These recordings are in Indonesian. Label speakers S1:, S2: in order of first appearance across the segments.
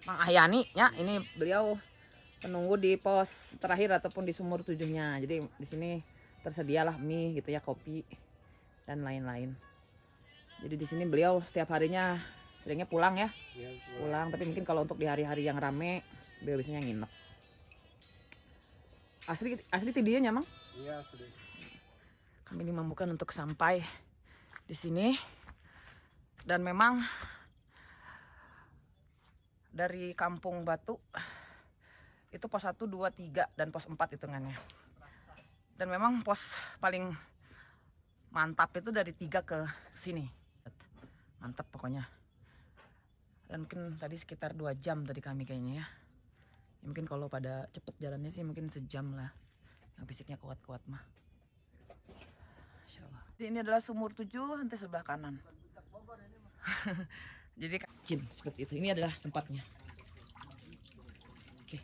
S1: Mang Ahyani ya, ini beliau penunggu di pos terakhir ataupun di sumur 7-nya. Jadi di sini tersedialah mie gitu ya, kopi dan lain-lain. Jadi di sini beliau setiap harinya seringnya pulang ya. Pulang, tapi mungkin kalau untuk di hari-hari yang rame beliau biasanya nginep. Asli tidurnya, Mang?
S2: Iya, sudah.
S1: Kami dimampukan untuk sampai di sini. Dan memang dari Kampung Batu itu pos 1, 2, 3 dan pos 4 hitungannya. Dan memang pos paling mantap itu dari 3 ke sini. Mantap pokoknya. Dan mungkin tadi sekitar 2 jam tadi kami kayaknya ya. Mungkin kalau pada cepet jalannya sih mungkin sejam lah. Yang fisiknya kuat-kuat mah. Masya Allah. Jadi ini adalah sumur 7 nanti sebelah kanan. Jadi jin seperti itu. Ini adalah tempatnya. Oke.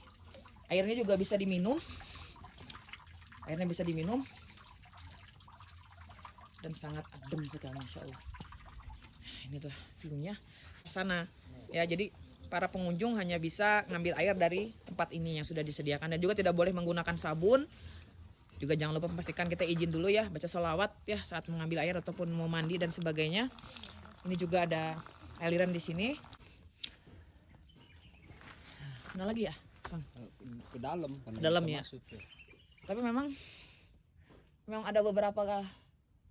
S1: Airnya juga bisa diminum. Airnya bisa diminum. Dan sangat adem sekali, Masya Allah. Ini tuh view-nya ke sana. Ya, jadi para pengunjung hanya bisa ngambil air dari tempat ini yang sudah disediakan. Dan juga tidak boleh menggunakan sabun. Juga jangan lupa memastikan kita izin dulu ya, baca sholawat ya saat mengambil air ataupun mau mandi dan sebagainya. Ini juga ada aliran di sini. Mana lagi ya, Bang?
S2: Ke dalam kan.
S1: Ke dalam
S2: bisa
S1: ya.
S2: masuk, ya.
S1: Tapi memang ada beberapa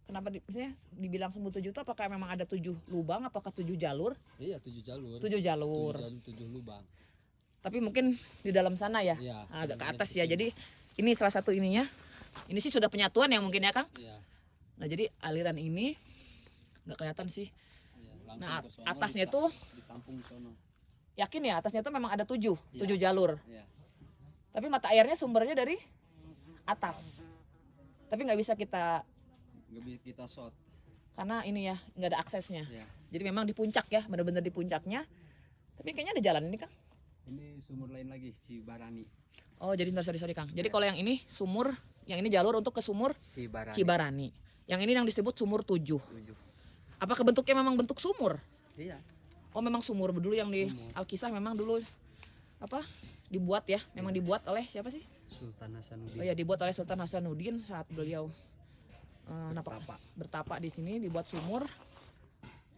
S1: kenapa misalnya dibilang sumur 7 itu apakah memang ada 7 lubang, apakah 7 jalur?
S2: Iya, 7 jalur.
S1: 7 jalur.
S2: 7 lubang.
S1: Tapi mungkin di dalam sana ya,
S2: Iya,
S1: agak ke atas ya. Jadi ini salah satu ininya. Ini sih sudah penyatuan yang mungkin ya, Kang?
S2: Iya.
S1: Nah, jadi aliran ini nggak kelihatan sih.
S2: Iya, langsung
S1: Nah,
S2: ke sono,
S1: atasnya tuh
S2: ditampung sono.
S1: yakin ya, atasnya tuh memang ada 7
S2: Iya.
S1: jalur.
S2: Iya.
S1: Tapi mata airnya sumbernya dari atas. Tapi nggak bisa kita
S2: Nggak bisa kita shot.
S1: karena ini ya nggak ada aksesnya.
S2: Iya.
S1: Jadi memang di puncak ya, benar-benar di puncaknya. Tapi kayaknya ada jalan ini, Kang.
S2: Ini sumur lain lagi, Cibarani.
S1: Oh, jadi sorry Kang. Jadi
S2: Ya.
S1: kalau yang ini sumur, yang ini jalur untuk ke sumur
S2: Cibarani.
S1: Cibarani. Yang ini yang disebut sumur 7.
S2: 7.
S1: Apakah bentuknya memang bentuk sumur?
S2: Iya.
S1: Oh, memang sumur dulu yang di
S2: Sumur.
S1: Alkisah memang dulu apa? Dibuat ya, memang dibuat oleh siapa sih?
S2: Sultan Hasanuddin.
S1: Oh ya, dibuat oleh Sultan Hasanuddin saat beliau bertapa di sini, dibuat sumur.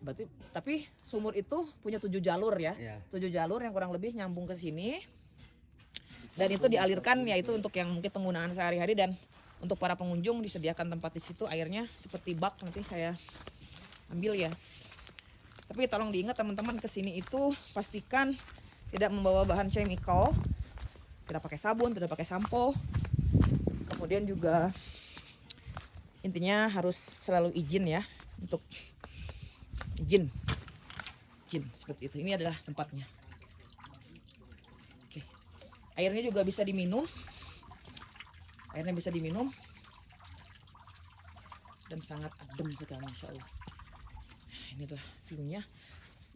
S1: Berarti tapi sumur itu punya 7 jalur ya.
S2: Iya.
S1: 7 jalur yang kurang lebih nyambung ke sini. Dan itu dialirkan yaitu untuk yang mungkin penggunaan sehari-hari dan untuk para pengunjung disediakan tempat di situ, airnya seperti bak, nanti saya ambil ya. Tapi tolong diingat teman-teman, ke sini itu pastikan tidak membawa bahan chemical. Tidak pakai sabun, tidak pakai sampo. Kemudian juga intinya harus selalu izin ya, untuk izin seperti itu. Ini adalah tempatnya. Oke. Airnya juga bisa diminum. Airnya bisa diminum. Dan sangat adem sekali, Masya Allah. Ini tuh view-nya.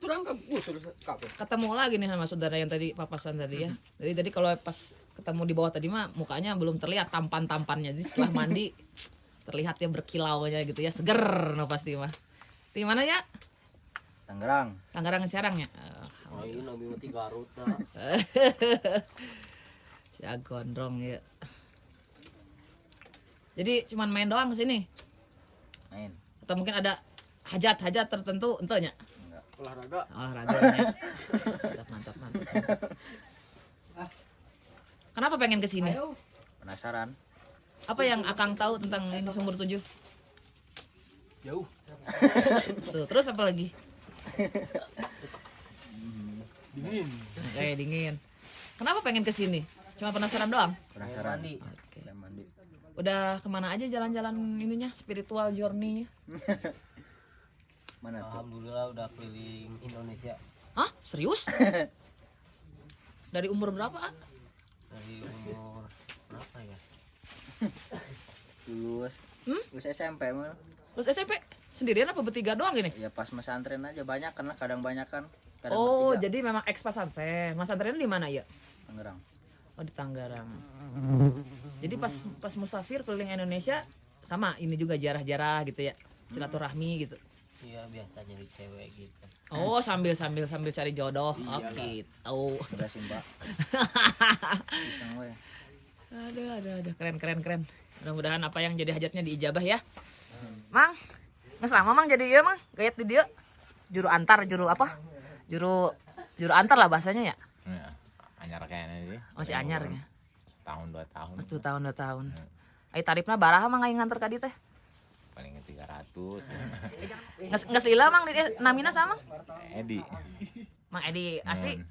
S2: Turang ke gusur kabeh.
S1: Ketemu lagi nih sama saudara yang tadi papasan tadi ya. Jadi tadi kalau pas ketemu di bawah tadi mah mukanya belum terlihat tampan-tampannya. Jadi setelah mandi terlihat ya berkilaunya gitu ya, seger no pasti mah. Di mana ya?
S3: Tangerang.
S1: Tangerang Serang ya.
S3: Oh, ini nabi mati Garut dah.
S1: Si gondrong ya. Jadi cuman main doang ke sini.
S3: Main.
S1: Atau mungkin ada hajat tertentu entahnya.
S3: Enggak.
S2: Olahraga.
S1: Olahraganya. Mantap. Kenapa pengen ke sini?
S3: Penasaran.
S1: Apa yang Akang tahu tentang ini sumur 7?
S2: Jauh.
S1: Tuh, terus apa lagi?
S2: Dingin.
S1: Kayak dingin. Kenapa pengen ke sini? Cuma penasaran doang?
S3: Penasaran.
S1: Oke.
S3: Udah mandi.
S1: Udah kemana aja jalan-jalan ininya, spiritual journey-nya?
S3: Mana tuh?
S4: Alhamdulillah udah keliling Indonesia
S1: Hah? Serius? Dari umur berapa? Ah?
S4: dari umur berapa ya?
S3: Lulus. Lulus SMP mah.
S1: Terus SMP? Sendirian apa bertiga doang ini?
S3: Ya pas pesantren aja banyak kan lah, kadang banyak kan. Kadang
S1: Oh,
S3: bertiga.
S1: jadi memang ex pesantren. Mas pesantren di mana ya?
S3: Tangerang.
S1: Oh, di Tangerang. Jadi pas musafir keliling Indonesia sama ini juga jarah-jarah gitu ya. Silaturahmi gitu.
S4: Iya biasa jadi cewek gitu.
S1: Oh, sambil cari jodoh. Oke, tahu.
S3: Udah sih mbak. Iseng we.
S1: Aduh, keren. Mudah-mudahan apa yang jadi hajatnya diijabah ya. Mang, nggak selama Mang jadi ya Mang, gayat di dia. Juru antar, juru apa? Juru antar lah bahasanya ya.
S5: Ya, anyar kayaknya sih.
S1: Masih anyar ya.
S5: Tahun 2 tahun.
S1: Mas 2 tahun. Ai tarifna baraha Mang aing nganter ka dieu teh?
S5: Paling 300.
S1: Nges lila Mang di namina sama?
S5: Edi,
S1: Mang Edi, asli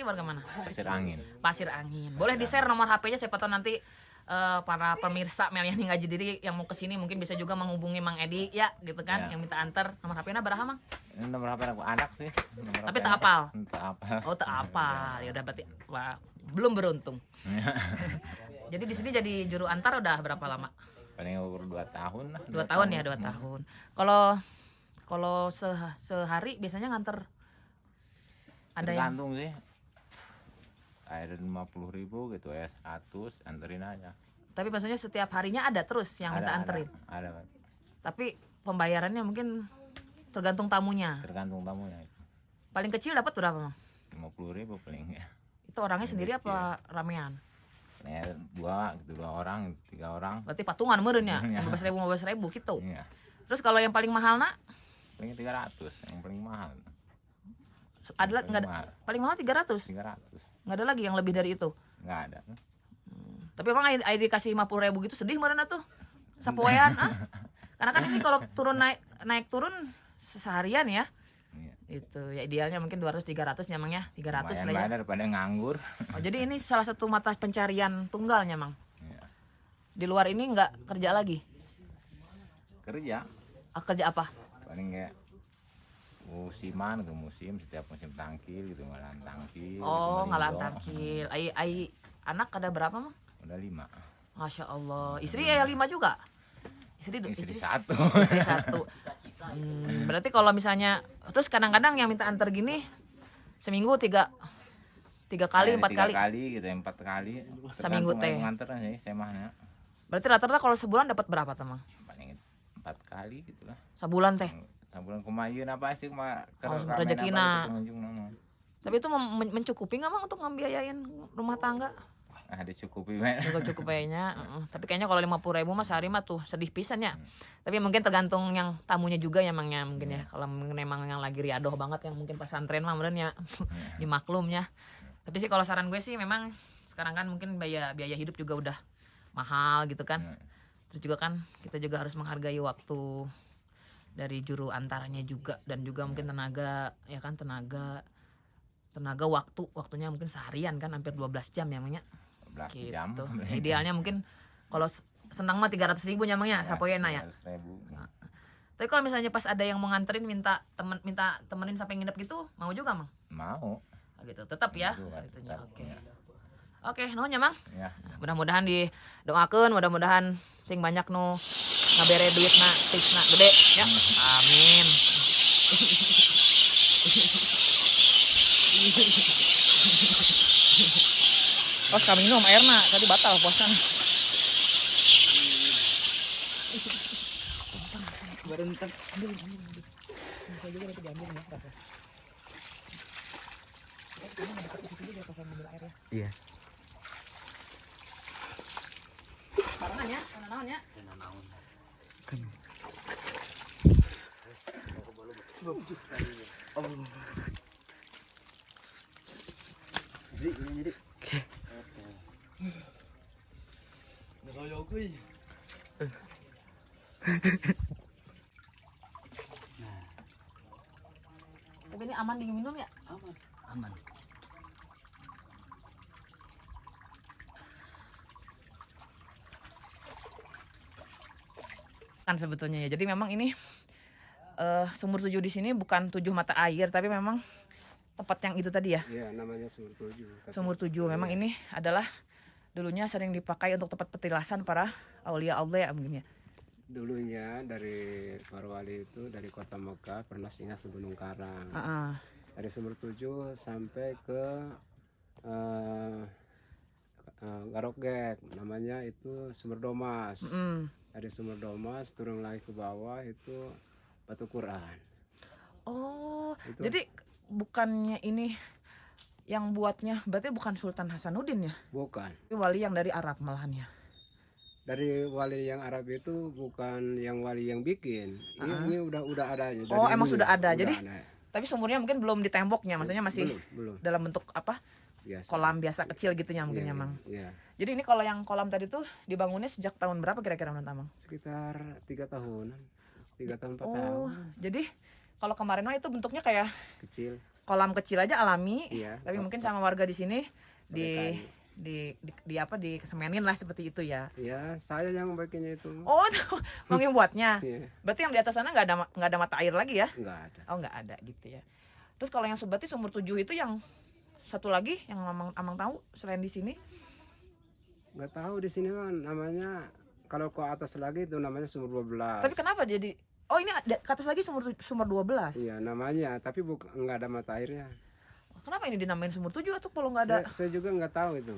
S1: warga mana?
S5: Pasir Angin.
S1: Pasir Angin. Boleh di-share nomor HP-nya siapa tahu nanti para pemirsa Meliani Ngaji Diri yang mau kesini mungkin bisa juga menghubungi Mang Edi ya gitu kan,
S5: Ya.
S1: yang minta antar. Nomor HP-nya baraha Mang?
S5: Ini nomor HP aku anak sih.
S1: Tapi tak hafal.
S5: Tak hafal.
S1: Oh, tak apa. Ya udah berarti wah, belum beruntung. Jadi di sini jadi juru antar udah berapa lama?
S5: Paling umur 2 tahun lah.
S1: 2 tahun ya, 2 tahun. Kalau sehari biasanya nganter ada yang
S5: Tergantung sih. Ada 50.000 gitu ya, 100 anterin aja.
S1: tapi maksudnya setiap harinya ada terus yang minta anterin.
S5: Ada, Pak.
S1: Tapi pembayarannya mungkin tergantung tamunya.
S5: Tergantung tamunya.
S1: Paling kecil dapat berapa, Mang?
S5: 50.000 paling ya.
S1: Itu orangnya
S5: Yang
S1: sendiri
S5: kecil.
S1: apa ramean?
S5: Ya, 2 orang, 3 orang.
S1: Berarti patungan meureun ya.
S5: Iya.
S1: 15.000 gitu.
S5: Iya.
S1: Terus kalau yang paling mahal nak
S5: Paling 300, yang paling mahal.
S1: adalah
S5: Paling
S1: enggak
S5: mahal.
S1: paling mahal 300.
S5: 300.
S1: Enggak ada lagi yang lebih dari itu.
S5: Enggak ada.
S1: Tapi emang ai dikasih 50.000 gitu sedih meureun tuh. Sapoean Karena kan ini kalau turun naik turun seharian ya.
S5: Iya.
S1: Itu ya idealnya mungkin 200 300 nyamangnya 300
S5: Lumayan
S1: lah ya.
S5: lah daripada nganggur.
S1: Oh, jadi ini salah satu mata pencarian tunggalnya, Mang.
S5: Iya.
S1: Di luar ini nggak kerja lagi.
S5: Kerja
S1: Kerja apa?
S5: paling kayak musiman ke musim, setiap musim tangkil gitu, ngalan tangkil.
S1: Oh,
S5: gitu,
S1: ngalan
S5: merindo.
S1: tangkil. Ai anak ada berapa, Mang?
S5: Udah 5.
S1: Masya Allah. Istri ya 5 juga.
S5: Istri 1.
S1: Istri 1. Berarti kalau misalnya terus kadang-kadang yang minta antar gini seminggu 3 kali 4 kali.
S5: 3 kali gitu, 4 kali.
S1: Seminggu
S5: Tergantung
S1: teh.
S5: yang nganter sih, semahnya.
S1: Berarti rata-rata kalau sebulan dapat berapa, Mang?
S5: Paling 4 kali gitu lah.
S1: Sebulan teh.
S5: Sebulan kumayun apa sih
S1: rezekina.
S5: pengunjung nama.
S1: Tapi itu mencukupi nggak, Mang, untuk ngebiayain rumah tangga?
S5: Ada cukupi men.
S1: Juga cukup kayaknya. Tapi kayaknya kalau 50.000 mah sehari mah tuh sedih pisan ya. Tapi mungkin tergantung yang tamunya juga ya, Mang, ya mungkin ya. Kalau memang yang lagi riadoh banget yang mungkin pesantren mah meureun ya dimaklumnya. Tapi sih kalau saran gue sih memang sekarang kan mungkin biaya hidup juga udah mahal gitu kan. Terus juga kan kita juga harus menghargai waktu dari juru antaranya juga, dan juga mungkin tenaga ya kan, tenaga waktunya mungkin seharian kan hampir 12 jam ya, Mang, ya.
S5: 12
S1: Gitu.
S5: jam.
S1: Idealnya mungkin kalau senang mah 300.000 nyamangnya sapoyena ya.
S5: 300.000.
S1: Tapi kalau misalnya pas ada yang mau nganterin minta temenin sampai nginep gitu, mau juga, Mang?
S5: Mau.
S1: Oh, gitu. Tetap ya.
S5: Mau juga,
S1: Itunya.
S5: tetap,
S1: Oke.
S5: ya.
S1: Oke, nuhun ya, Mang.
S5: Ya.
S1: Mudah-mudahan didoakeun, mudah-mudahan sing banyak nu ngabere duitna tipsna gede ya. Amin. Pas kami minum airna tadi batal puasana.
S2: Berentet.
S1: Bisa juga nanti diambil ya, berapa? Ini dekat situ juga pas ambil air ya.
S2: Iya.
S1: Karena ya, karena naon ya.
S2: Jadi. Ngeroyok kuy.
S1: Tapi ini aman diminum ya?
S2: Aman.
S1: Kan sebetulnya ya. Jadi memang ini sumur 7 di sini bukan 7 mata air, tapi memang tempat yang itu tadi ya.
S2: Iya, namanya sumur 7.
S1: Sumur 7 memang ini adalah dulunya sering dipakai untuk tempat petilasan para aulia Allah ya mungkin ya.
S2: Dulunya dari para wali itu dari kota Mekah pernah singgah ke Gunung Karang.
S1: Heeh.
S2: Dari sumur 7 sampai ke Garogek, namanya itu Sumber Domas. Dari Sumber Domas turun lagi ke bawah itu batu Quran.
S1: Oh,
S2: Itu
S1: jadi bukannya ini yang buatnya berarti bukan Sultan Hasanuddin ya?
S2: bukan.
S1: Tapi wali yang dari Arab malahannya.
S2: Dari wali yang Arab itu bukan yang wali yang bikin.
S1: Ah.
S2: Ini udah ada.
S1: Oh,
S2: dari
S1: emang
S2: dulu.
S1: sudah ada.
S2: Udah
S1: Jadi
S2: ada.
S1: tapi sumurnya mungkin belum di temboknya, maksudnya masih
S2: belum
S1: dalam bentuk apa?
S2: biasa.
S1: Kolam biasa kecil gitu ya mungkin
S2: Iya,
S1: ya, Mang.
S2: iya.
S1: Jadi ini kalau yang kolam tadi tuh dibangunnya sejak tahun berapa kira-kira menurut Amang?
S2: Sekitar 3 tahunan. 3 tahun 4
S1: Oh,
S2: tahun.
S1: jadi kalau kemarin mah itu bentuknya kayak
S2: Kecil.
S1: kolam kecil aja alami,
S2: Iya.
S1: tapi mungkin sama warga di sini
S2: Pakai
S1: di apa disemenin lah seperti itu ya.
S2: Ya, saya yang bikinnya itu.
S1: Oh, itu Mang yang buatnya.
S2: Iya,
S1: Berarti yang di atas sana nggak ada mata air lagi ya?
S2: enggak ada.
S1: Oh, nggak ada gitu ya. Terus kalau yang berarti sumur 7 itu yang satu lagi yang Amang tahu selain di sini?
S2: Enggak tahu di sini kan namanya, kalau ke atas lagi itu namanya sumur 12.
S1: Tapi kenapa jadi oh ini ada ke atas lagi sumur 12.
S2: Iya, namanya, tapi enggak ada mata airnya.
S1: Kenapa ini dinamain sumur 7 atau kalau nggak ada?
S2: Saya juga enggak tahu itu.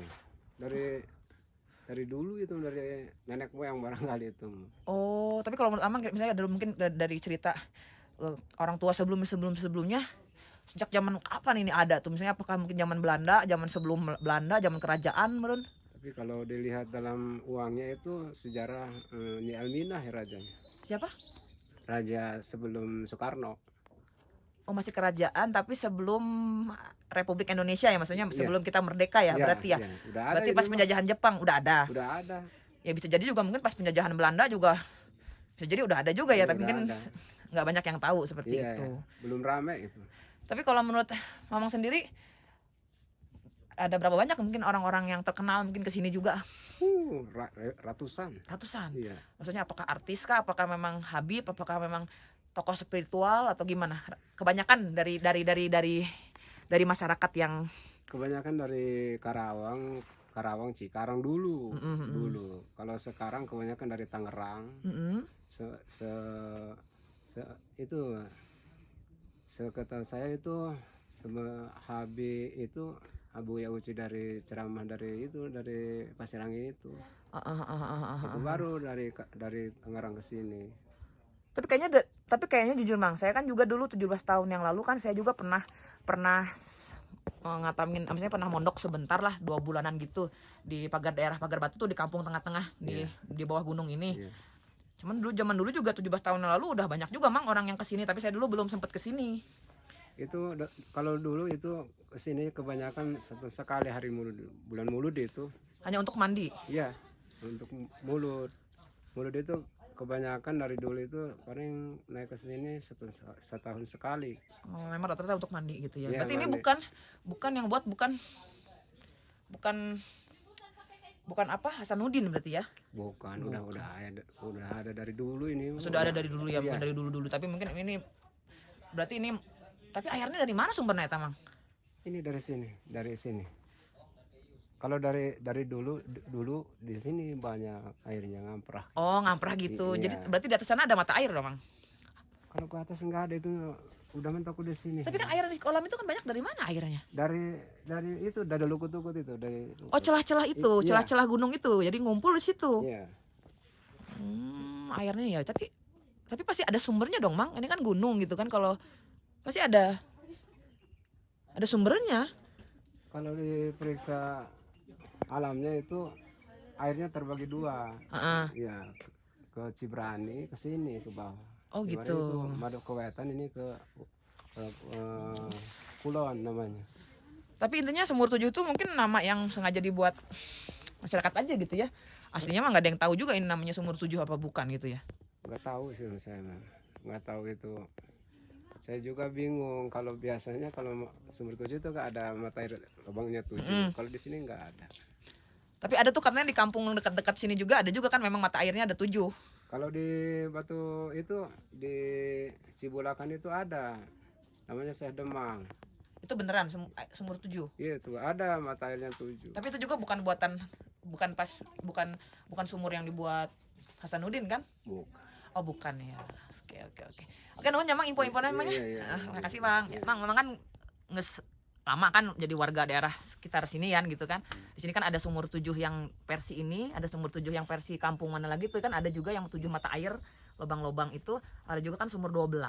S2: Dari dulu itu, dari nenek moyang barangkali itu.
S1: Oh, tapi kalau menurut Amang misalnya dulu mungkin dari cerita orang tua sebelumnya sejak zaman kapan ini ada tuh, misalnya apakah mungkin zaman Belanda, zaman sebelum Belanda, zaman kerajaan menurut?
S2: Tapi kalau dilihat dalam uangnya itu sejarah Nyi Alminah ya rajanya.
S1: Siapa?
S2: Raja sebelum Soekarno.
S1: Oh, masih kerajaan tapi sebelum Republik Indonesia ya, maksudnya
S2: Iya.
S1: sebelum kita merdeka ya, berarti ya.
S2: Udah ada
S1: Berarti
S2: itu
S1: pas
S2: mah.
S1: penjajahan Jepang udah ada.
S2: Udah ada.
S1: Ya bisa jadi juga mungkin pas penjajahan Belanda juga bisa jadi udah ada juga ya,
S2: Iya,
S1: tapi
S2: udah
S1: mungkin
S2: ada.
S1: nggak banyak yang tahu seperti
S2: Iya,
S1: itu.
S2: iya. Belum rame itu.
S1: Tapi kalau menurut Mamang sendiri ada berapa banyak mungkin orang-orang yang terkenal mungkin kesini juga?
S2: Ratusan.
S1: Ratusan.
S2: Iya.
S1: Maksudnya apakah artis kah? Apakah memang Habib? Apakah memang tokoh spiritual atau gimana? Kebanyakan dari masyarakat yang
S2: Kebanyakan dari Karawang Cikarang dulu.
S1: Mm-mm.
S2: Dulu. Kalau sekarang kebanyakan dari Tangerang.
S1: mm-mm.
S2: Itu seketahui saya itu Habib itu Abu Yauci dari ceramah dari Pasirangi itu. Itu baru dari Tangerang ke sini.
S1: Tapi kayaknya jujur Mang, saya kan juga dulu 17 tahun yang lalu kan saya juga pernah ngatamin, maksudnya pernah mondok sebentar lah 2 bulanan gitu di daerah Pagar Batu tuh di kampung tengah-tengah di bawah gunung ini.
S2: Iya.
S1: Cuman zaman dulu juga 17 tahun yang lalu udah banyak juga Mang orang yang kesini, tapi saya dulu belum sempat kesini.
S2: Itu kalau dulu itu kesini kebanyakan sekali hari bulan Mulud itu.
S1: Hanya untuk mandi.
S2: Iya, untuk Mulud itu kebanyakan dari dulu itu paling naik ke sini setahun sekali.
S1: Oh, memang rata-rata untuk mandi gitu ya.
S2: Iya,
S1: Berarti ini
S2: mandi.
S1: bukan yang buat bukan apa Hasanuddin berarti ya?
S2: Bukan, udah ada dari dulu ini.
S1: Sudah ada dari dulu ya,
S2: Iya.
S1: bukan dari dulu. Tapi mungkin ini berarti ini tapi airnya dari mana sumbernya Tamang?
S2: Ini dari sini. Kalau dari dulu di sini banyak airnya ngamprah.
S1: Oh, ngamprah gitu.
S2: Iya.
S1: Jadi berarti di atas sana ada mata air dong, Mang.
S2: Kalau ke atas enggak ada itu, udah mentok di sini.
S1: Tapi kan air di kolam itu kan banyak, dari mana airnya?
S2: Dari itu dari lukut-lukut itu dari.
S1: Oh, celah-celah itu,
S2: Iya.
S1: celah-celah gunung itu. Jadi ngumpul di situ.
S2: Iya.
S1: Airnya ya, tapi pasti ada sumbernya dong, Mang. Ini kan gunung gitu kan, kalau pasti ada sumbernya.
S2: Kalau diperiksa alamnya itu airnya terbagi 2.
S1: Heeh.
S2: Ya, ke Cibrani ke sini ke bawah.
S1: Oh,
S2: Cibrani
S1: gitu.
S2: Itu Madok ke Wetan, ini ke Kulon namanya.
S1: Tapi intinya Sumur 7 itu mungkin nama yang sengaja dibuat masyarakat aja gitu ya. Aslinya mah nggak ada yang tahu juga ini namanya Sumur 7 apa bukan gitu ya.
S2: Nggak tahu sih saya mah. Nggak tahu itu. Saya juga bingung, kalau biasanya kalau Sumur 7 itu nggak ada mata air lubangnya 7. Kalau di sini nggak ada.
S1: Tapi ada tuh katanya di kampung dekat-dekat sini juga ada juga kan memang mata airnya ada 7.
S2: Kalau di Batu itu di Cibulakan itu ada, namanya Syekh Demang.
S1: Itu beneran Sumur 7.
S2: Iya itu ada mata airnya 7.
S1: Tapi itu juga bukan bukan sumur yang dibuat Hasanuddin kan?
S2: Bukan.
S1: Oh, bukan ya. Oke. Oke, nuhun ya Mang info-infonya Mang ya.
S2: Iya.
S1: Makasih Bang. Ya, Mang memang kan lama kan jadi warga daerah sekitar sini kan gitu kan. Di sini kan ada Sumur 7 yang versi ini, ada Sumur 7 yang versi kampung mana lagi tuh kan, ada juga yang 7 mata air lubang-lubang itu ada juga kan sumur 12.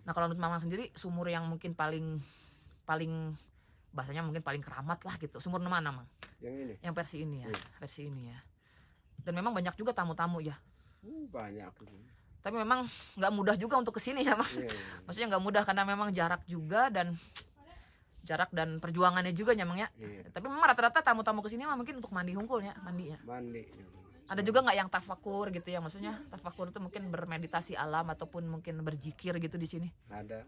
S1: Nah kalau menurut Mamang sendiri sumur yang mungkin paling bahasanya mungkin paling keramat lah gitu, sumur mana Mang?
S2: Yang ini
S1: Yang versi ini ya,
S2: Iya.
S1: versi ini ya. Dan memang banyak juga tamu-tamu ya.
S2: banyak.
S1: Tapi memang nggak mudah juga untuk kesini ya Mang.
S2: Iya.
S1: Maksudnya nggak mudah karena memang jarak dan perjuangannya juga ya Mang ya.
S2: Iya.
S1: Tapi memang rata-rata tamu-tamu kesini mah mungkin untuk mandi hungkulnya, mandinya.
S2: Mandi.
S1: Ada juga nggak yang tafakur gitu ya, maksudnya tafakur itu mungkin bermeditasi alam ataupun mungkin berzikir gitu di sini.
S2: Ada.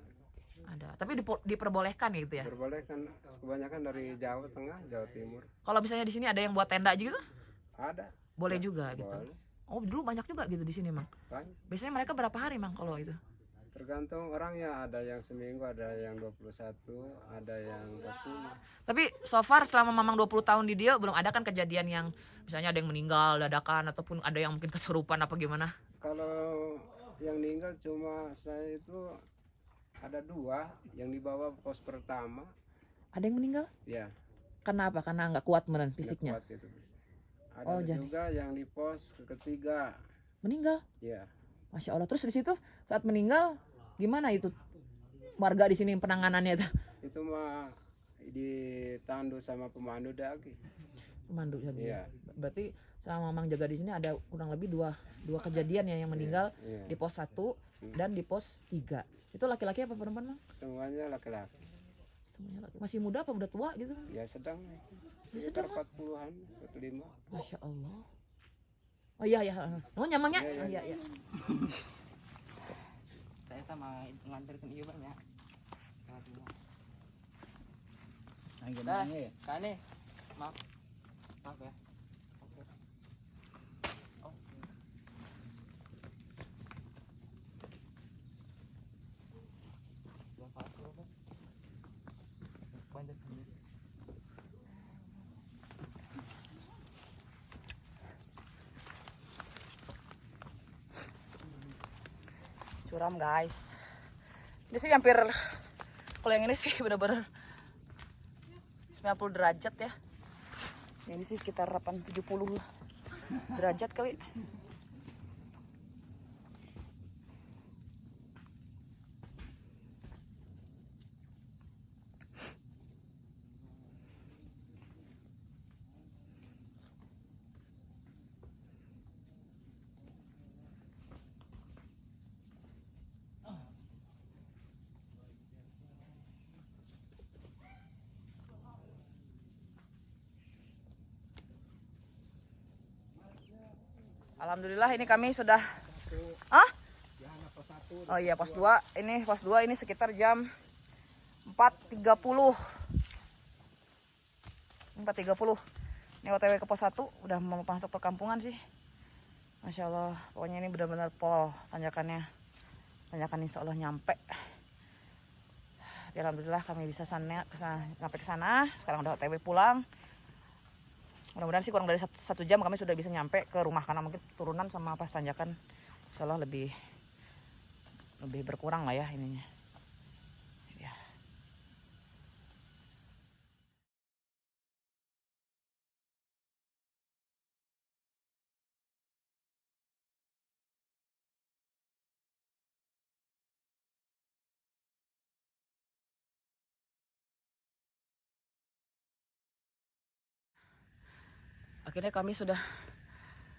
S1: Tapi diperbolehkan gitu ya.
S2: Perbolehkan kebanyakan dari Jawa Tengah, Jawa Timur.
S1: Kalau misalnya di sini ada yang buat tenda gitu,
S2: Ada.
S1: boleh
S2: Ya,
S1: juga gitu.
S2: boleh.
S1: Oh dulu banyak juga gitu di sini Mang.
S2: Banyak.
S1: Biasanya mereka berapa hari Mang kalau itu?
S2: Tergantung orangnya, ada yang seminggu, ada yang 21, ada yang 40.
S1: Tapi so far selama Mamang 20 tahun di dia belum ada kan kejadian yang misalnya ada yang meninggal dadakan ataupun ada yang mungkin kesurupan apa gimana?
S2: Kalau yang meninggal cuma saya itu ada 2 yang dibawa pos pertama.
S1: Ada yang meninggal?
S2: Ya,
S1: Karena apa? Karena nggak kuat beneran
S2: nggak
S1: fisiknya.
S2: kuat itu. Ada
S1: Oh, jadi.
S2: juga yang di pos ketiga.
S1: Meninggal?
S2: Ya,
S1: Masya Allah. Terus di situ saat meninggal gimana itu warga di sini penanganannya itu?
S2: itu mah ditandu sama pemandu daki.
S1: Pemandu saja.
S2: Iya.
S1: Berarti selama Mamang jaga di sini ada kurang lebih dua kejadian ya yang meninggal
S2: Iya.
S1: di pos 1 dan di pos 3. Itu laki-laki apa perempuan Mang?
S2: Semuanya laki-laki.
S1: Semuanya laki. Masih muda apa udah tua gitu?
S2: Ya sedang.
S1: sedang,
S2: Sekitar 40-an, 45.
S1: Masya Allah. Oh iya ya. Oh nyamangnya?
S2: Iya,
S1: Oh
S2: iya.
S1: iya iya.
S4: Saya sama nganterin iya banyak.
S3: Nah, ya.
S4: Kane. Maaf. Maaf ya. Oke. Oh. Bapak aku apa? Banyak ini.
S1: Curam guys. Ini sih hampir, kalau yang ini sih bener-bener 90 derajat ya. Ini sih sekitar 70 derajat kali. Alhamdulillah ini kami sudah Oh iya pos 2. Ini pos 2 ini sekitar jam 4.30. 4.30. Ini OTW ke pos 1 udah mau masuk perkampungan sih. Masya Allah, pokoknya ini benar-benar pol tanjakannya. Tanjakan insya Allah nyampe. Alhamdulillah kami bisa sampai ke sana. Sekarang udah OTW pulang. Mudah-mudahan sih kurang dari 1 jam kami sudah bisa nyampe ke rumah karena mungkin turunan sama pas tanjakan insya Allah lebih berkurang lah ya ininya. Ya. Akhirnya kami sudah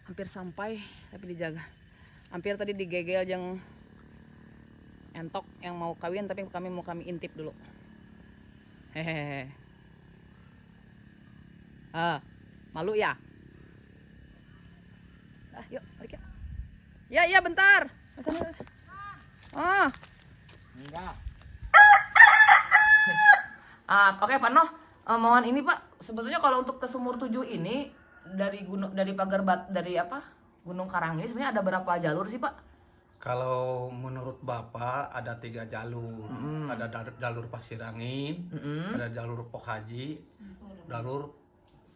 S1: hampir sampai, tapi dijaga. Hampir tadi digegel yang entok yang mau kawin, tapi kami mau intip dulu. Hehehe. Malu ya? Yuk, balik ya. Ya, bentar.
S4: Enggak.
S1: Oke, Pak Noh. Mohon ini Pak, sebetulnya kalau untuk ke Sumur 7 ini dari Gunung Karang ini sebenarnya ada berapa jalur sih Pak?
S6: Kalau menurut Bapak ada 3 jalur. Ada jalur Pasir Angin, ada jalur Pok Haji, jalur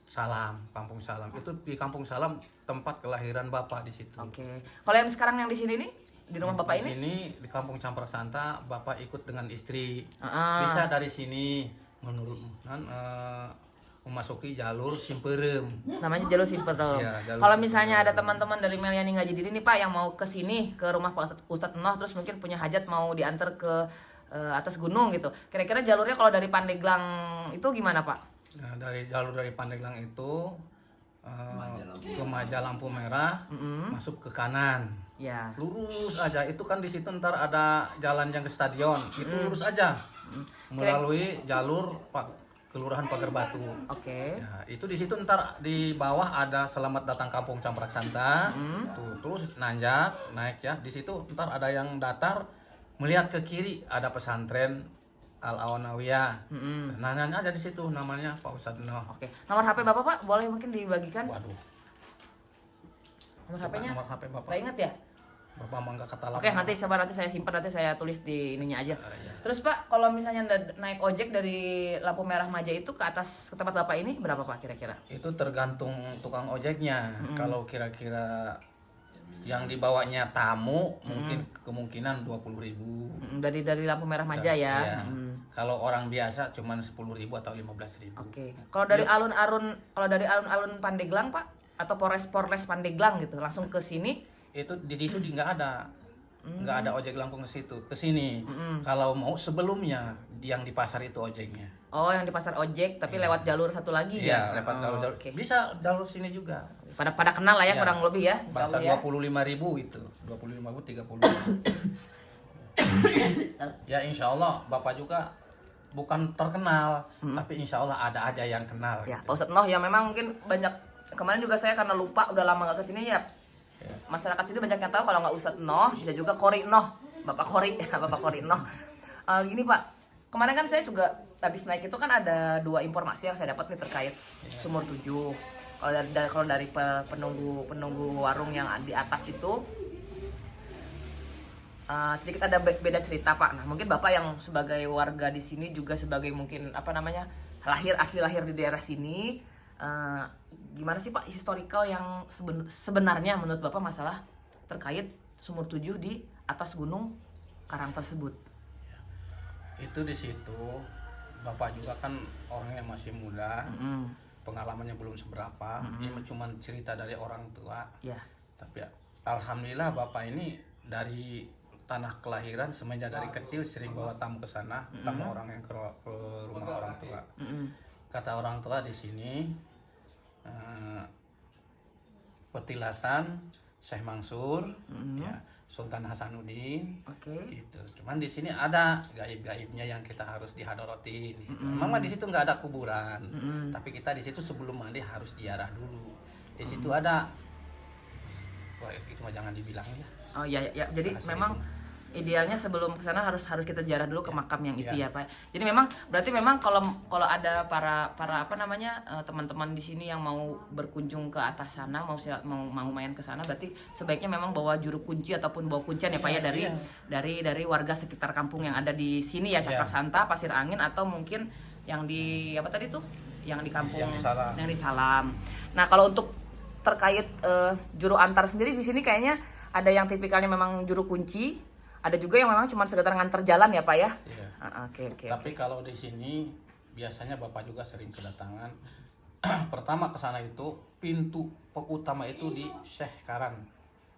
S6: Salam, Kampung Salam. Itu di Kampung Salam tempat kelahiran Bapak di situ.
S1: Oke. Kalau yang sekarang yang di sini nih, di rumah Bapak
S6: Di
S1: ini?
S6: sini di Kampung Campur Santa Bapak ikut dengan istri.
S1: Ah.
S6: Bisa dari sini menurut memasuki jalur Simperem.
S1: Namanya jalur Simperem.
S6: Iya, jalur
S1: Kalau
S6: Simperem.
S1: misalnya ada teman-teman dari Meliani Ngajidiri nih Pak yang mau ke sini ke rumah Pak Ustadz Enoh terus mungkin punya hajat mau diantar ke atas gunung gitu. Kira-kira jalurnya kalau dari Pandeglang itu gimana Pak?
S6: Nah, dari jalur dari Pandeglang itu ke Maja Lampu Merah, masuk ke kanan.
S1: Ya.
S6: Lurus aja, itu kan di situ ntar ada jalan yang ke stadion, itu lurus aja melalui jalur Kelurahan Pagar Batu.
S1: Oke.
S6: Ya, itu di situ ntar di bawah ada Selamat Datang Kampung Camprak Santa. Tuh, terus nanjak naik ya. Di situ ntar ada yang datar, melihat ke kiri ada pesantren Al Awanawiyah. Nah, nanya aja di situ namanya Pak Ustadz Enoh.
S1: Oke. Nomor HP Bapak Pak boleh mungkin dibagikan?
S6: Waduh.
S1: Nomor
S6: Coba
S1: HP-nya?
S6: nomor HP Bapak.
S1: Nggak ingat ya?
S6: Bapak mah nggak kata
S1: Oke, nanti saya simpan, nanti saya tulis di ininya aja.
S6: Iya.
S1: Terus Pak, kalau misalnya naik ojek dari Lampu Merah Maja itu ke atas ke tempat Bapak ini berapa Pak kira-kira?
S6: Itu tergantung tukang ojeknya. Kalau kira-kira yang dibawanya tamu mungkin kemungkinan 20.000.
S1: Dari Lampu Merah Maja ya.
S6: Iya. Kalau orang biasa cuman 10.000 atau 15.000.
S1: Oke. Kalau dari alun-alun Pandeglang Pak atau Polres Pandeglang gitu langsung ke sini
S6: Itu di Sudi nggak ada. Nggak ada ojek langsung ke situ, ke sini. Kalau mau sebelumnya yang di pasar itu ojeknya.
S1: Oh, yang di pasar ojek tapi lewat jalur satu lagi ya?
S6: Iya, lewat jalur.
S1: Oke.
S6: Bisa jalur sini juga.
S1: Pada kenal lah ya
S6: Iya.
S1: kurang lebih ya. insya
S6: Pasar
S1: Allah ya.
S6: 25.000 itu. 25.000 30.000. Ya insya Allah Bapak juga bukan terkenal, tapi insya Allah ada aja yang kenal.
S1: Ya,
S6: gitu.
S1: Pak Ustadz Noh yang memang mungkin banyak kemarin juga saya karena lupa udah lama gak kesini ya. Masyarakat sini banyak yang tahu kalau nggak Ustadz Noh bisa juga Kori Noh, Bapak Kori, Bapak Kori Noh. Gini Pak, kemarin kan saya juga habis naik itu kan ada 2 informasi yang saya dapat nih terkait Sumur 7. Kalau dari penunggu warung yang di atas itu sedikit ada beda cerita Pak. Nah mungkin Bapak yang sebagai warga di sini juga sebagai mungkin asli lahir di daerah sini, gimana sih Pak historical yang sebenarnya menurut Bapak masalah terkait Sumur 7 di atas gunung karang tersebut?
S6: Itu di situ Bapak juga kan orangnya masih muda, pengalamannya belum seberapa. Ini cuma cerita dari orang tua.
S1: Ya.
S6: Tapi alhamdulillah Bapak ini dari tanah kelahiran semenjak dari kecil sering bawa tamu ke sana, tamu orang yang ke rumah orang tua. Kata orang tua di sini petilasan Syekh Mansur, ya, Sultan Hasanuddin.
S1: Oke.
S6: Gitu. Cuman di sini ada gaib-gaibnya yang kita harus dihadaratin. Gitu. Memang di situ nggak ada kuburan, tapi kita di situ sebelum mandi harus ziarah dulu. Di situ ada, wah itu mah jangan dibilang ya.
S1: Oh iya ya, jadi
S6: Rahasia
S1: memang
S6: itu.
S1: idealnya sebelum ke sana harus kita ziarah dulu ke makam yang itu
S6: Iya.
S1: ya Pak. Jadi berarti memang kalau ada para teman-teman di sini yang mau berkunjung ke atas sana, mau main ke sana, berarti sebaiknya memang bawa juru kunci ataupun bawa kuncian ya Pak ya dari warga sekitar kampung yang ada di sini ya, Camprak Santa, Pasir Angin, atau mungkin yang di apa tadi tuh? Yang di kampung yang di Salam. Nah, kalau untuk terkait juru antar sendiri di sini kayaknya ada yang tipikalnya memang juru kunci, ada juga yang memang cuma sekedar nganter jalan ya Pak ya.
S6: Iya.
S1: Oke.
S6: Tapi kalau di sini biasanya Bapak juga sering kedatangan. Pertama ke sana itu pintu utama itu di Syekh Karan,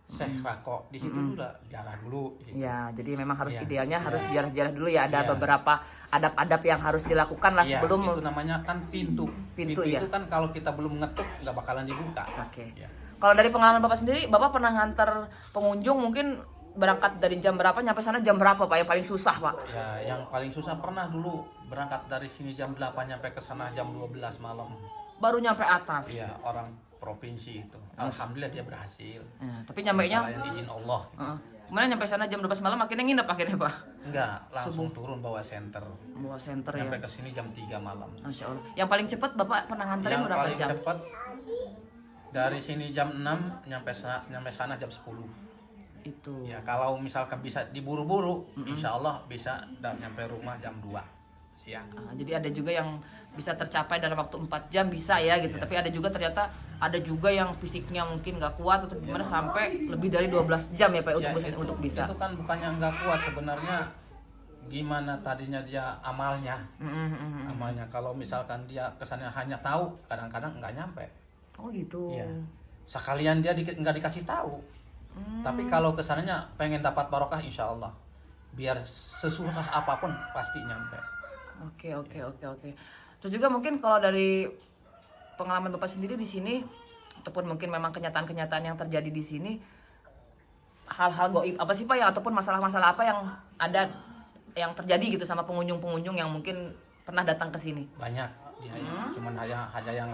S6: Syekh Rako. Di situ udah ziarah dulu. Gitu.
S1: Ya, jadi memang harus
S6: Iya.
S1: idealnya harus ziarah dulu ya. Ada
S6: Iya.
S1: beberapa adab-adab yang harus dilakukan lah
S6: Iya,
S1: sebelum.
S6: itu namanya kan pintu.
S1: Pintu,
S6: Pintu
S1: ya.
S6: itu kan kalau kita belum ngetuk nggak bakalan dibuka.
S1: Oke.
S6: Ya.
S1: Kalau dari pengalaman Bapak sendiri, Bapak pernah nganter pengunjung mungkin berangkat dari jam berapa nyampe sana jam berapa Pak yang paling susah Pak?
S6: Ya, yang paling susah pernah dulu berangkat dari sini jam 8 nyampe ke sana jam 12 malam.
S1: Baru nyampe atas.
S6: Iya, orang provinsi itu. Alhamdulillah dia berhasil.
S1: Ya, tapi nyampainya
S6: Lain izin Allah. Gitu.
S1: kemudian nyampe sana jam 12 malam akhirnya nginep akhirnya Pak.
S6: Enggak, langsung turun bawa senter.
S1: Bawa center ya.
S6: Nyampe ke sini jam 3 malam.
S1: Masya Allah. Yang paling cepat Bapak pernah nganterin
S6: Yang
S1: berapa
S6: paling
S1: jam?
S6: cepat dari sini jam 6 nyampe sana jam 10.
S1: Itu.
S6: Ya, kalau misalkan bisa diburu-buru, insya Allah bisa nyampe rumah jam 2 siang.
S1: Jadi ada juga yang bisa tercapai dalam waktu 4 jam bisa ya gitu. Tapi ada juga ternyata ada juga yang fisiknya mungkin nggak kuat atau gimana sampai lebih dari 12 jam ya Pak
S6: Ya,
S1: untuk bisa.
S6: itu kan bukannya nggak kuat sebenarnya, gimana tadinya dia amalnya. Amalnya kalau misalkan dia kesannya hanya tahu, kadang-kadang nggak nyampe.
S1: Oh gitu.
S6: Iya. Sekalian dia nggak dikasih tahu. Tapi kalau kesannya pengen dapat barokah, insya Allah biar sesusah apapun pasti nyampe.
S1: Oke. Terus juga mungkin kalau dari pengalaman Bapak sendiri di sini ataupun mungkin memang kenyataan-kenyataan yang terjadi di sini, hal-hal goib apa sih Pak yang ataupun masalah-masalah apa yang ada yang terjadi gitu sama pengunjung-pengunjung yang mungkin pernah datang ke sini?
S6: Banyak dia cuman hanya yang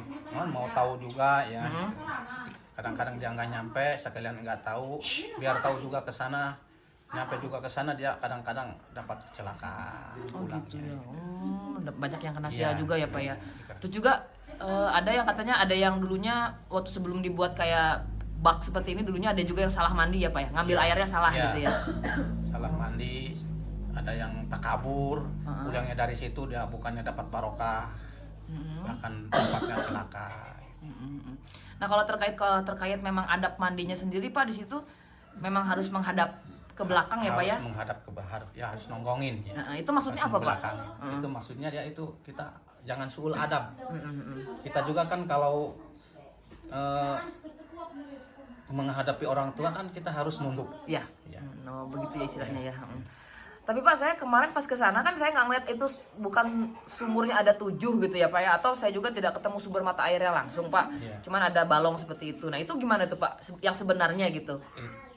S6: mau tahu juga ya. Kadang-kadang dia nggak nyampe, sekalian nggak tahu, biar tahu juga ke sana. Nyampe juga ke sana dia kadang-kadang dapat kecelakaan.
S1: Oh gitu
S6: pulangnya.
S1: ya. Banyak yang kena
S6: Iya.
S1: sia juga ya Pak ya. Terus juga ada yang katanya ada yang dulunya waktu sebelum dibuat kayak bak seperti ini dulunya ada juga yang salah mandi ya Pak ya. Ngambil airnya salah
S6: Iya.
S1: gitu ya.
S6: Salah mandi, ada yang takabur, pulangnya dari situ dia bukannya dapat barokah, bahkan tempatnya celaka.
S1: Nah kalau terkait memang adab mandinya sendiri Pak di situ memang harus menghadap ke belakang ya Pak ya.
S6: Harus menghadap ke bahar, ya harus nonggongin ya.
S1: Nah, itu maksudnya
S6: Harus
S1: apa Pak?
S6: membelakangin. Itu maksudnya dia itu kita jangan suul adab. Kita juga kan kalau menghadapi orang tua kan kita harus nunduk.
S1: Ya.
S6: Ya.
S1: Oh begitu ya istilahnya ya. Tapi Pak saya kemarin pas ke sana kan saya nggak ngeliat itu bukan sumurnya ada 7 gitu ya Pak ya, atau saya juga tidak ketemu sumber mata airnya langsung Pak.
S6: Iya.
S1: Cuman ada balong seperti itu. Nah itu gimana tuh Pak yang sebenarnya gitu?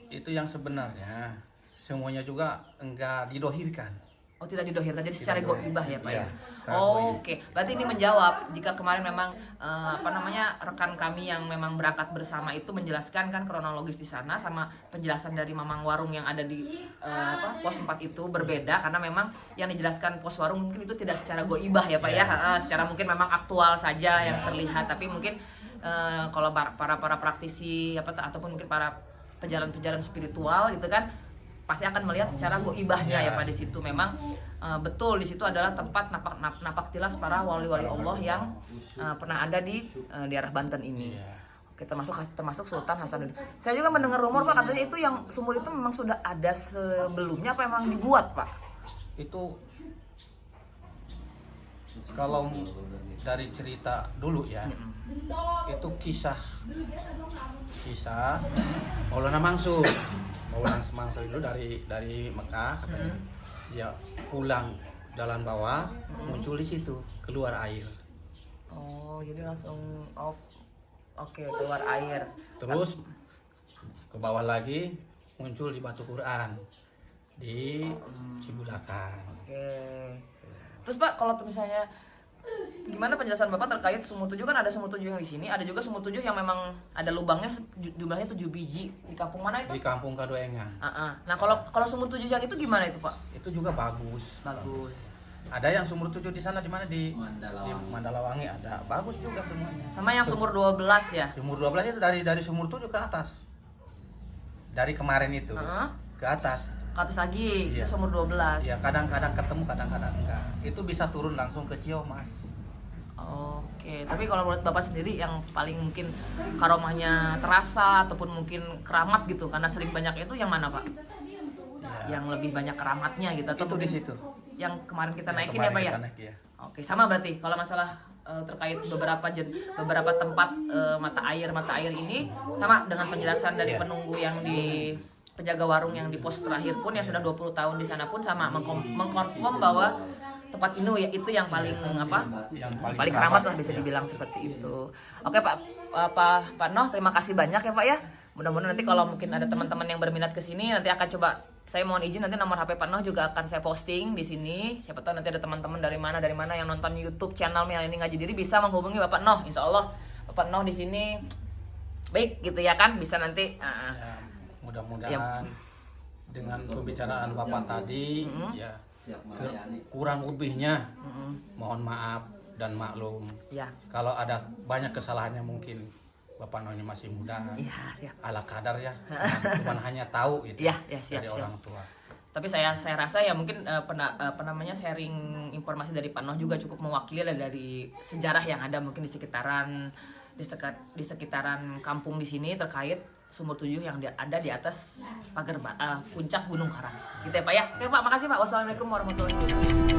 S6: Itu yang sebenarnya semuanya juga enggak didohirkan.
S1: Oh tidak didohirkan, jadi secara goibah ya Pak ya.
S6: Iya, secara
S1: Oh,
S6: goib.
S1: Oke, berarti ini menjawab jika kemarin memang rekan kami yang memang berangkat bersama itu menjelaskan kan kronologis di sana sama penjelasan dari Mamang Warung yang ada di pos 4 itu berbeda karena memang yang dijelaskan pos Warung mungkin itu tidak secara goibah ya Pak ya. Secara mungkin memang aktual saja yang terlihat, tapi mungkin kalau para praktisi ataupun mungkin para pejalan-pejalan spiritual gitu kan pasti akan melihat secara goibahnya ya Pak di situ. Memang betul di situ adalah tempat napak tilas para wali-wali Allah yang pernah ada di daerah Banten ini. Oke, termasuk Sultan Hasanuddin. Saya juga mendengar rumor Pak katanya itu yang sumur itu memang sudah ada sebelumnya apa memang dibuat Pak?
S6: Itu kalau dari cerita dulu ya, itu kisah Maulana Mansur itu dari Mekah katanya. Dia pulang jalan bawah, muncul di situ, keluar air.
S1: Oh, jadi langsung oke, keluar air.
S6: Terus ke bawah lagi muncul di Batu Quran di Cibulakan.
S1: Oke. Terus Pak, kalau misalnya gimana penjelasan Bapak terkait sumur 7 kan ada sumur 7 yang di sini, ada juga sumur 7 yang memang ada lubangnya jumlahnya 7 biji. Di kampung mana itu?
S6: Di Kampung Kadoengan.
S1: Nah, kalau sumur 7 yang itu gimana itu, Pak?
S6: Itu juga bagus.
S1: Bagus.
S6: Ada yang sumur 7 di sana di mana di Mandalawangi ada. Bagus juga semuanya.
S1: Sama yang sumur 12 ya?
S6: Sumur 12 itu dari sumur 7 ke atas. Dari kemarin itu ke atas.
S1: Ke atas lagi,
S6: Iya.
S1: itu sumur 12.
S6: Ya kadang-kadang ketemu, kadang-kadang enggak. Itu bisa turun langsung ke Ciamas.
S1: Oke, tapi kalau menurut Bapak sendiri yang paling mungkin karomahnya terasa ataupun mungkin keramat gitu karena sering banyak itu yang mana Pak?
S6: Ya,
S1: Yang lebih banyak keramatnya gitu atau
S6: itu di
S1: mungkin
S6: situ.
S1: yang kemarin kita
S6: Yang
S1: naikin ya Pak
S6: kemarin
S1: ya?
S6: kita naik, ya.
S1: Oke, sama berarti kalau masalah terkait beberapa tempat mata air ini sama dengan penjelasan dari
S6: Iya.
S1: penunggu yang di penjaga warung yang di pos terakhir pun yang sudah 20 tahun di sana pun sama mengkonfirm bahwa tempat ini ya itu yang paling
S6: Yang
S1: paling keramat lah bisa dibilang seperti itu. Oke Pak Noh, terima kasih banyak ya Pak ya. Mudah-mudahan nanti kalau mungkin ada teman-teman yang berminat ke sini nanti akan coba saya mohon izin nanti nomor HP Pak Noh juga akan saya posting di sini. Siapa tahu nanti ada teman-teman dari mana yang nonton YouTube channel Melani Ngaji Diri bisa menghubungi Bapak Noh. Insya Allah Bapak Noh di sini baik gitu ya kan bisa nanti.
S6: Ya, mudah-mudahan dengan pembicaraan Bapak tadi ya kurang lebihnya mohon maaf dan maklum.
S1: Ya.
S6: Kalau ada banyak kesalahannya mungkin Bapak Noh ini masih muda.
S1: Iya, siap.
S6: Ala kadar ya. Cuman hanya tahu gitu
S1: Iya, ya, siap,
S6: dari
S1: siap.
S6: orang tua.
S1: Tapi saya rasa ya mungkin sharing informasi dari Pak Noh juga cukup mewakili dari sejarah yang ada mungkin di sekitaran kampung di sini terkait Sumur Tujuh yang ada di atas puncak Gunung Karang. Gitu ya Pak ya. Oke Pak, makasih Pak. Wassalamualaikum warahmatullahi wabarakatuh.